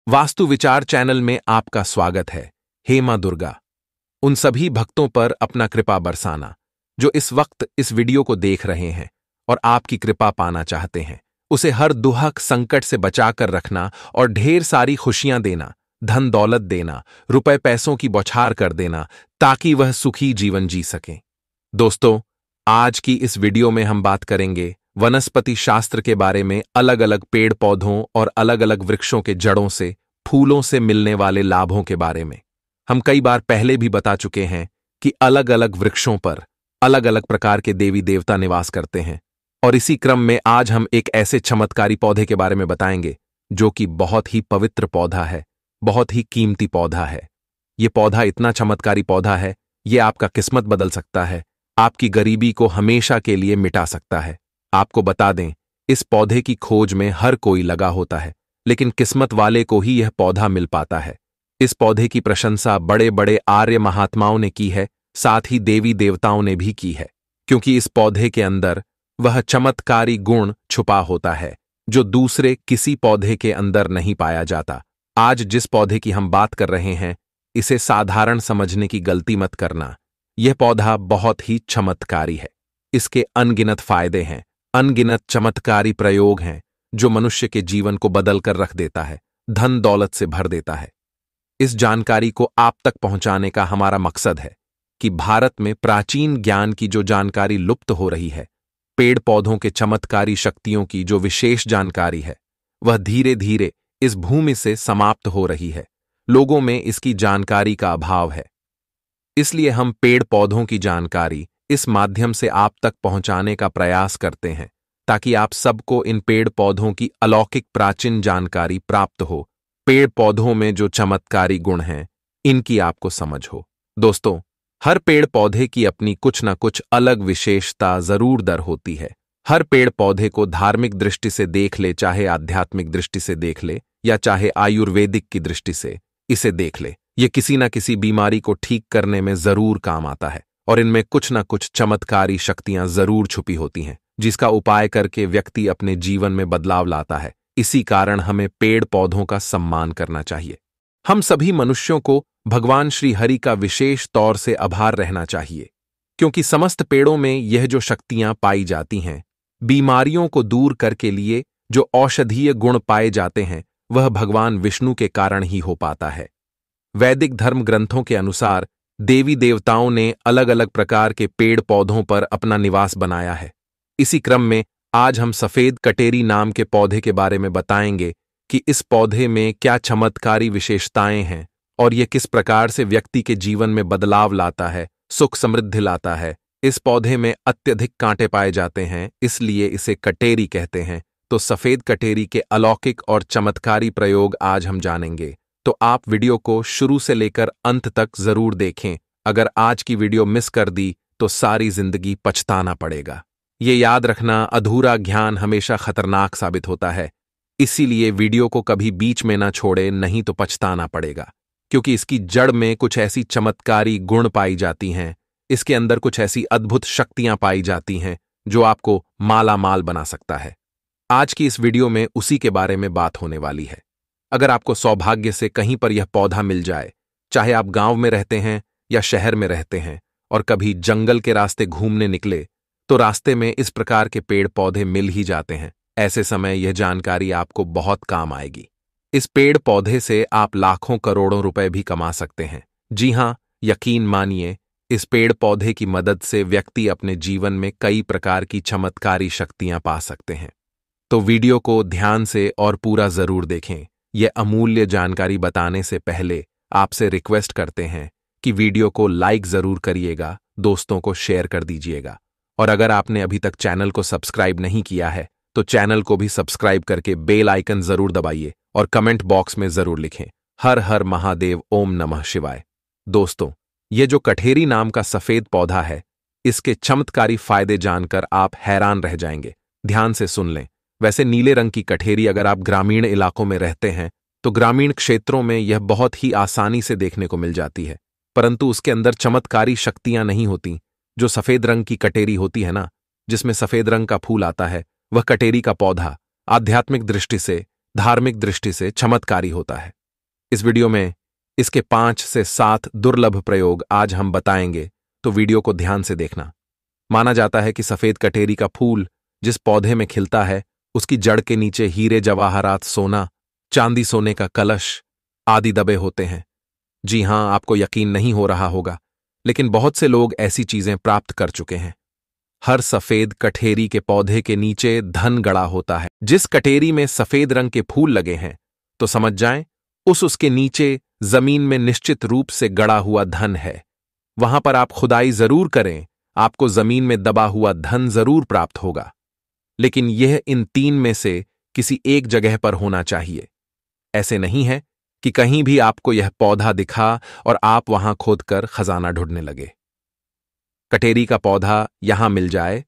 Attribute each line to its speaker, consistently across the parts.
Speaker 1: वास्तु विचार चैनल में आपका स्वागत है। हे मां दुर्गा, उन सभी भक्तों पर अपना कृपा बरसाना जो इस वक्त इस वीडियो को देख रहे हैं और आपकी कृपा पाना चाहते हैं। उसे हर दुहक संकट से बचाकर रखना और ढेर सारी खुशियां देना, धन दौलत देना, रुपए पैसों की बौछार कर देना, ताकि वह सुखी जीवन जी सके। दोस्तों, आज की इस वीडियो में हम बात करेंगे वनस्पति शास्त्र के बारे में, अलग अलग पेड़ पौधों और अलग अलग वृक्षों के जड़ों से, फूलों से मिलने वाले लाभों के बारे में। हम कई बार पहले भी बता चुके हैं कि अलग अलग वृक्षों पर अलग अलग प्रकार के देवी देवता निवास करते हैं, और इसी क्रम में आज हम एक ऐसे चमत्कारी पौधे के बारे में बताएंगे जो कि बहुत ही पवित्र पौधा है, बहुत ही कीमती पौधा है। ये पौधा इतना चमत्कारी पौधा है, ये आपका किस्मत बदल सकता है, आपकी गरीबी को हमेशा के लिए मिटा सकता है। आपको बता दें, इस पौधे की खोज में हर कोई लगा होता है, लेकिन किस्मत वाले को ही यह पौधा मिल पाता है। इस पौधे की प्रशंसा बड़े बड़े आर्य महात्माओं ने की है, साथ ही देवी देवताओं ने भी की है, क्योंकि इस पौधे के अंदर वह चमत्कारी गुण छुपा होता है जो दूसरे किसी पौधे के अंदर नहीं पाया जाता। आज जिस पौधे की हम बात कर रहे हैं, इसे साधारण समझने की गलती मत करना। यह पौधा बहुत ही चमत्कारी है। इसके अनगिनत फायदे हैं, अनगिनत चमत्कारी प्रयोग हैं जो मनुष्य के जीवन को बदल कर रख देता है, धन दौलत से भर देता है। इस जानकारी को आप तक पहुंचाने का हमारा मकसद है कि भारत में प्राचीन ज्ञान की जो जानकारी लुप्त हो रही है, पेड़ पौधों के चमत्कारी शक्तियों की जो विशेष जानकारी है, वह धीरे धीरे इस भूमि से समाप्त हो रही है। लोगों में इसकी जानकारी का अभाव है। इसलिए हम पेड़ पौधों की जानकारी इस माध्यम से आप तक पहुंचाने का प्रयास करते हैं, ताकि आप सबको इन पेड़ पौधों की अलौकिक प्राचीन जानकारी प्राप्त हो, पेड़ पौधों में जो चमत्कारी गुण हैं, इनकी आपको समझ हो। दोस्तों, हर पेड़ पौधे की अपनी कुछ न कुछ अलग विशेषता जरूर दर होती है। हर पेड़ पौधे को धार्मिक दृष्टि से देख ले, चाहे आध्यात्मिक दृष्टि से देख ले, या चाहे आयुर्वेदिक की दृष्टि से इसे देख ले, ये किसी न किसी बीमारी को ठीक करने में जरूर काम आता है, और इनमें कुछ न कुछ चमत्कारी शक्तियां जरूर छुपी होती हैं, जिसका उपाय करके व्यक्ति अपने जीवन में बदलाव लाता है। इसी कारण हमें पेड़ पौधों का सम्मान करना चाहिए। हम सभी मनुष्यों को भगवान श्री हरि का विशेष तौर से आभार रहना चाहिए, क्योंकि समस्त पेड़ों में यह जो शक्तियां पाई जाती हैं, बीमारियों को दूर करके लिए जो औषधीय गुण पाए जाते हैं, वह भगवान विष्णु के कारण ही हो पाता है। वैदिक धर्म ग्रंथों के अनुसार देवी देवताओं ने अलग अलग प्रकार के पेड़ पौधों पर अपना निवास बनाया है। इसी क्रम में आज हम सफेद कटेरी नाम के पौधे के बारे में बताएंगे कि इस पौधे में क्या चमत्कारी विशेषताएं हैं और यह किस प्रकार से व्यक्ति के जीवन में बदलाव लाता है, सुख समृद्धि लाता है। इस पौधे में अत्यधिक कांटे पाए जाते हैं, इसलिए इसे कटेरी कहते हैं। तो सफेद कटेरी के अलौकिक और चमत्कारी प्रयोग आज हम जानेंगे, तो आप वीडियो को शुरू से लेकर अंत तक जरूर देखें। अगर आज की वीडियो मिस कर दी तो सारी जिंदगी पछताना पड़ेगा। ये याद रखना, अधूरा ज्ञान हमेशा खतरनाक साबित होता है, इसीलिए वीडियो को कभी बीच में ना छोड़े, नहीं तो पछताना पड़ेगा। क्योंकि इसकी जड़ में कुछ ऐसी चमत्कारी गुण पाई जाती हैं, इसके अंदर कुछ ऐसी अद्भुत शक्तियां पाई जाती हैं जो आपको माला माल बना सकता है। आज की इस वीडियो में उसी के बारे में बात होने वाली है। अगर आपको सौभाग्य से कहीं पर यह पौधा मिल जाए, चाहे आप गांव में रहते हैं या शहर में रहते हैं, और कभी जंगल के रास्ते घूमने निकले, तो रास्ते में इस प्रकार के पेड़ पौधे मिल ही जाते हैं। ऐसे समय यह जानकारी आपको बहुत काम आएगी। इस पेड़ पौधे से आप लाखों करोड़ों रुपए भी कमा सकते हैं। जी हां, यकीन मानिए, इस पेड़ पौधे की मदद से व्यक्ति अपने जीवन में कई प्रकार की चमत्कारी शक्तियां पा सकते हैं। तो वीडियो को ध्यान से और पूरा जरूर देखें। यह अमूल्य जानकारी बताने से पहले आपसे रिक्वेस्ट करते हैं कि वीडियो को लाइक जरूर करिएगा, दोस्तों को शेयर कर दीजिएगा, और अगर आपने अभी तक चैनल को सब्सक्राइब नहीं किया है तो चैनल को भी सब्सक्राइब करके बेल आइकन जरूर दबाइए और कमेंट बॉक्स में जरूर लिखें, हर हर महादेव, ओम नमः शिवाय। दोस्तों, ये जो कठेरी नाम का सफेद पौधा है, इसके चमत्कारी फायदे जानकर आप हैरान रह जाएंगे। ध्यान से सुन लें। वैसे नीले रंग की कठेरी अगर आप ग्रामीण इलाकों में रहते हैं तो ग्रामीण क्षेत्रों में यह बहुत ही आसानी से देखने को मिल जाती है, परंतु उसके अंदर चमत्कारी शक्तियां नहीं होती। जो सफेद रंग की कटेरी होती है ना, जिसमें सफेद रंग का फूल आता है, वह कटेरी का पौधा आध्यात्मिक दृष्टि से, धार्मिक दृष्टि से चमत्कारी होता है। इस वीडियो में इसके 5 से 7 दुर्लभ प्रयोग आज हम बताएंगे, तो वीडियो को ध्यान से देखना। माना जाता है कि सफेद कटेरी का फूल जिस पौधे में खिलता है, उसकी जड़ के नीचे हीरे जवाहरात, सोना, चांदी, सोने का कलश आदि दबे होते हैं। जी हां, आपको यकीन नहीं हो रहा होगा, लेकिन बहुत से लोग ऐसी चीजें प्राप्त कर चुके हैं। हर सफेद कटेरी के पौधे के नीचे धन गड़ा होता है। जिस कटेरी में सफेद रंग के फूल लगे हैं, तो समझ जाएं उसके नीचे जमीन में निश्चित रूप से गड़ा हुआ धन है। वहां पर आप खुदाई जरूर करें, आपको जमीन में दबा हुआ धन जरूर प्राप्त होगा, लेकिन यह इन 3 में से किसी एक जगह पर होना चाहिए। ऐसे नहीं है कि कहीं भी आपको यह पौधा दिखा और आप वहां खोदकर खजाना ढूंढने लगे। कटेरी का पौधा यहां मिल जाए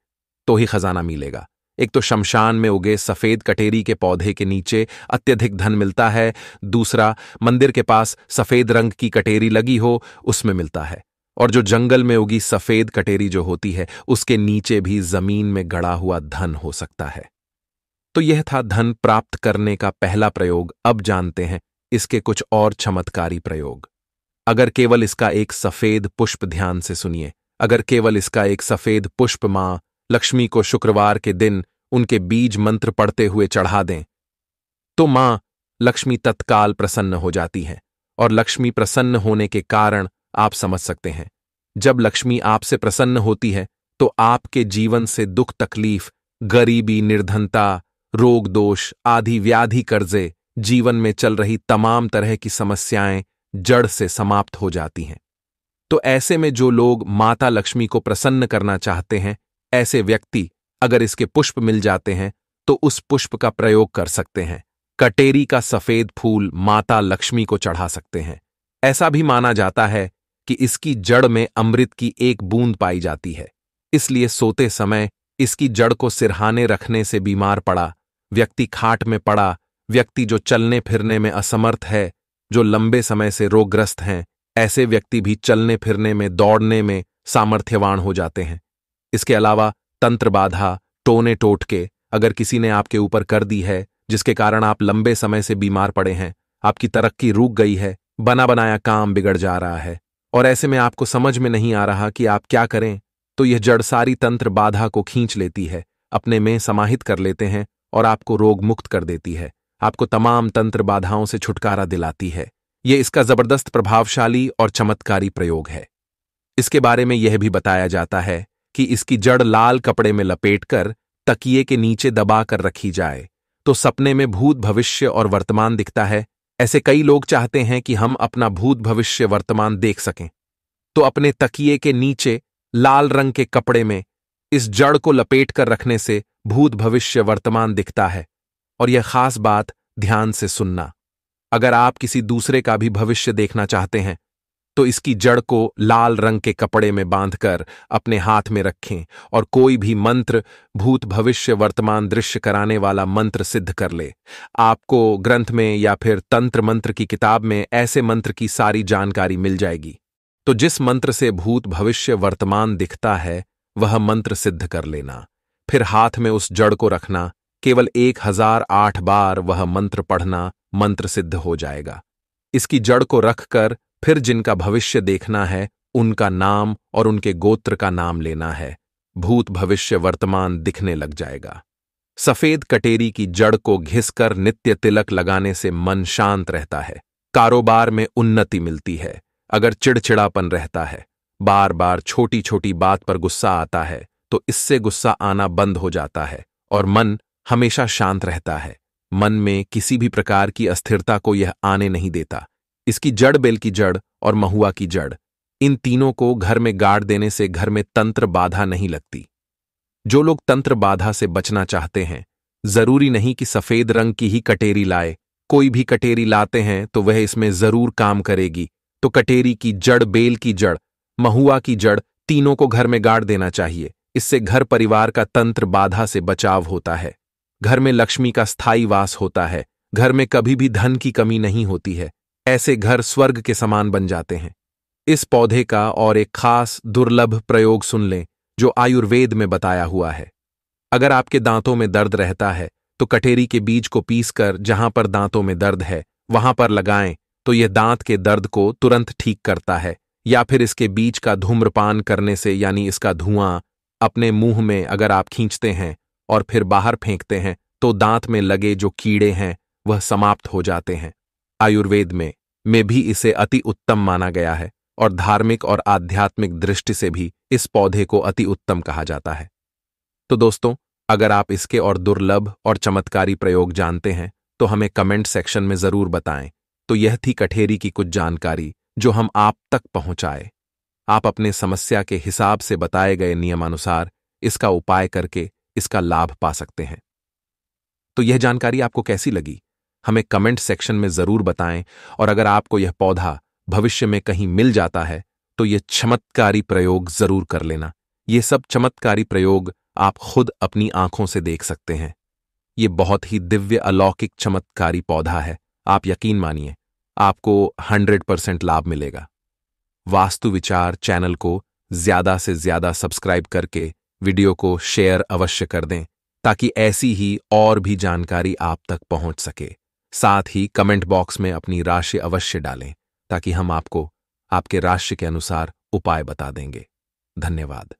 Speaker 1: तो ही खजाना मिलेगा। एक तो शमशान में उगे सफेद कटेरी के पौधे के नीचे अत्यधिक धन मिलता है, दूसरा मंदिर के पास सफेद रंग की कटेरी लगी हो उसमें मिलता है, और जो जंगल में उगी सफेद कटेरी जो होती है उसके नीचे भी जमीन में गड़ा हुआ धन हो सकता है। तो यह था धन प्राप्त करने का पहला प्रयोग। अब जानते हैं इसके कुछ और चमत्कारी प्रयोग। अगर केवल इसका एक सफेद पुष्प, ध्यान से सुनिए, अगर केवल इसका एक सफेद पुष्प मां लक्ष्मी को शुक्रवार के दिन उनके बीज मंत्र पढ़ते हुए चढ़ा दें, तो मां लक्ष्मी तत्काल प्रसन्न हो जाती है। और लक्ष्मी प्रसन्न होने के कारण आप समझ सकते हैं। जब लक्ष्मी आपसे प्रसन्न होती है तो आपके जीवन से दुख, तकलीफ, गरीबी, निर्धनता, रोग दोष आदि व्याधि, कर्जे, जीवन में चल रही तमाम तरह की समस्याएं जड़ से समाप्त हो जाती हैं। तो ऐसे में जो लोग माता लक्ष्मी को प्रसन्न करना चाहते हैं, ऐसे व्यक्ति अगर इसके पुष्प मिल जाते हैं तो उस पुष्प का प्रयोग कर सकते हैं। कटेरी का सफेद फूल माता लक्ष्मी को चढ़ा सकते हैं। ऐसा भी माना जाता है कि इसकी जड़ में अमृत की एक बूंद पाई जाती है, इसलिए सोते समय इसकी जड़ को सिरहाने रखने से बीमार पड़ा व्यक्ति, खाट में पड़ा व्यक्ति, जो चलने फिरने में असमर्थ है, जो लंबे समय से रोगग्रस्त हैं, ऐसे व्यक्ति भी चलने फिरने में, दौड़ने में सामर्थ्यवान हो जाते हैं। इसके अलावा तंत्र बाधा, टोने टोटके अगर किसी ने आपके ऊपर कर दी है, जिसके कारण आप लंबे समय से बीमार पड़े हैं, आपकी तरक्की रुक गई है, बना बनाया काम बिगड़ जा रहा है, और ऐसे में आपको समझ में नहीं आ रहा कि आप क्या करें, तो यह जड़ सारी तंत्र बाधा को खींच लेती है, अपने में समाहित कर लेते हैं और आपको रोग मुक्त कर देती है, आपको तमाम तंत्र बाधाओं से छुटकारा दिलाती है। यह इसका जबरदस्त, प्रभावशाली और चमत्कारी प्रयोग है। इसके बारे में यह भी बताया जाता है कि इसकी जड़ लाल कपड़े में लपेटकर तकिए के नीचे दबा कर रखी जाए तो सपने में भूत, भविष्य और वर्तमान दिखता है। ऐसे कई लोग चाहते हैं कि हम अपना भूत, भविष्य, वर्तमान देख सकें, तो अपने तकिए के नीचे लाल रंग के कपड़े में इस जड़ को लपेट कर रखने से भूत, भविष्य, वर्तमान दिखता है। और यह खास बात ध्यान से सुनना, अगर आप किसी दूसरे का भी भविष्य देखना चाहते हैं तो इसकी जड़ को लाल रंग के कपड़े में बांधकर अपने हाथ में रखें और कोई भी मंत्र, भूत, भविष्य, वर्तमान दृश्य कराने वाला मंत्र सिद्ध कर ले। आपको ग्रंथ में या फिर तंत्र मंत्र की किताब में ऐसे मंत्र की सारी जानकारी मिल जाएगी। तो जिस मंत्र से भूत, भविष्य, वर्तमान दिखता है वह मंत्र सिद्ध कर लेना, फिर हाथ में उस जड़ को रखना, केवल 1008 बार वह मंत्र पढ़ना, मंत्र सिद्ध हो जाएगा। इसकी जड़ को रखकर फिर जिनका भविष्य देखना है उनका नाम और उनके गोत्र का नाम लेना है, भूत, भविष्य, वर्तमान दिखने लग जाएगा। सफेद कटेरी की जड़ को घिसकर नित्य तिलक लगाने से मन शांत रहता है, कारोबार में उन्नति मिलती है। अगर चिड़चिड़ापन रहता है, बार बार छोटी छोटी बात पर गुस्सा आता है, तो इससे गुस्सा आना बंद हो जाता है और मन हमेशा शांत रहता है। मन में किसी भी प्रकार की अस्थिरता को यह आने नहीं देता। इसकी जड़, बेल की जड़ और महुआ की जड़, इन तीनों को घर में गाड़ देने से घर में तंत्र बाधा नहीं लगती। जो लोग तंत्र बाधा से बचना चाहते हैं, जरूरी नहीं कि सफेद रंग की ही कटेरी लाए, कोई भी कटेरी लाते हैं तो वह इसमें जरूर काम करेगी। तो कटेरी की जड़, बेल की जड़, महुआ की जड़, तीनों को घर में गाड़ देना चाहिए। इससे घर परिवार का तंत्र बाधा से बचाव होता है, घर में लक्ष्मी का स्थायी वास होता है, घर में कभी भी धन की कमी नहीं होती है। ऐसे घर स्वर्ग के समान बन जाते हैं। इस पौधे का और एक खास दुर्लभ प्रयोग सुन लें जो आयुर्वेद में बताया हुआ है। अगर आपके दांतों में दर्द रहता है तो कटेरी के बीज को पीसकर जहां पर दांतों में दर्द है वहां पर लगाएं तो यह दांत के दर्द को तुरंत ठीक करता है, या फिर इसके बीज का धूम्रपान करने से यानी इसका धुआं अपने मुंह में अगर आप खींचते हैं और फिर बाहर फेंकते हैं तो दांत में लगे जो कीड़े हैं वह समाप्त हो जाते हैं। आयुर्वेद में भी इसे अति उत्तम माना गया है और धार्मिक और आध्यात्मिक दृष्टि से भी इस पौधे को अति उत्तम कहा जाता है। तो दोस्तों, अगर आप इसके और दुर्लभ और चमत्कारी प्रयोग जानते हैं तो हमें कमेंट सेक्शन में जरूर बताएं। तो यह थी कठेरी की कुछ जानकारी जो हम आप तक पहुंचाए। आप अपने समस्या के हिसाब से बताए गए नियमानुसार इसका उपाय करके इसका लाभ पा सकते हैं। तो यह जानकारी आपको कैसी लगी हमें कमेंट सेक्शन में जरूर बताएं, और अगर आपको यह पौधा भविष्य में कहीं मिल जाता है तो यह चमत्कारी प्रयोग जरूर कर लेना। ये सब चमत्कारी प्रयोग आप खुद अपनी आंखों से देख सकते हैं। ये बहुत ही दिव्य अलौकिक चमत्कारी पौधा है। आप यकीन मानिए, आपको 100% लाभ मिलेगा। वास्तु विचार चैनल को ज्यादा से ज्यादा सब्सक्राइब करके वीडियो को शेयर अवश्य कर दें ताकि ऐसी ही और भी जानकारी आप तक पहुंच सके। साथ ही कमेंट बॉक्स में अपनी राशि अवश्य डालें ताकि हम आपको आपके राशि के अनुसार उपाय बता देंगे। धन्यवाद।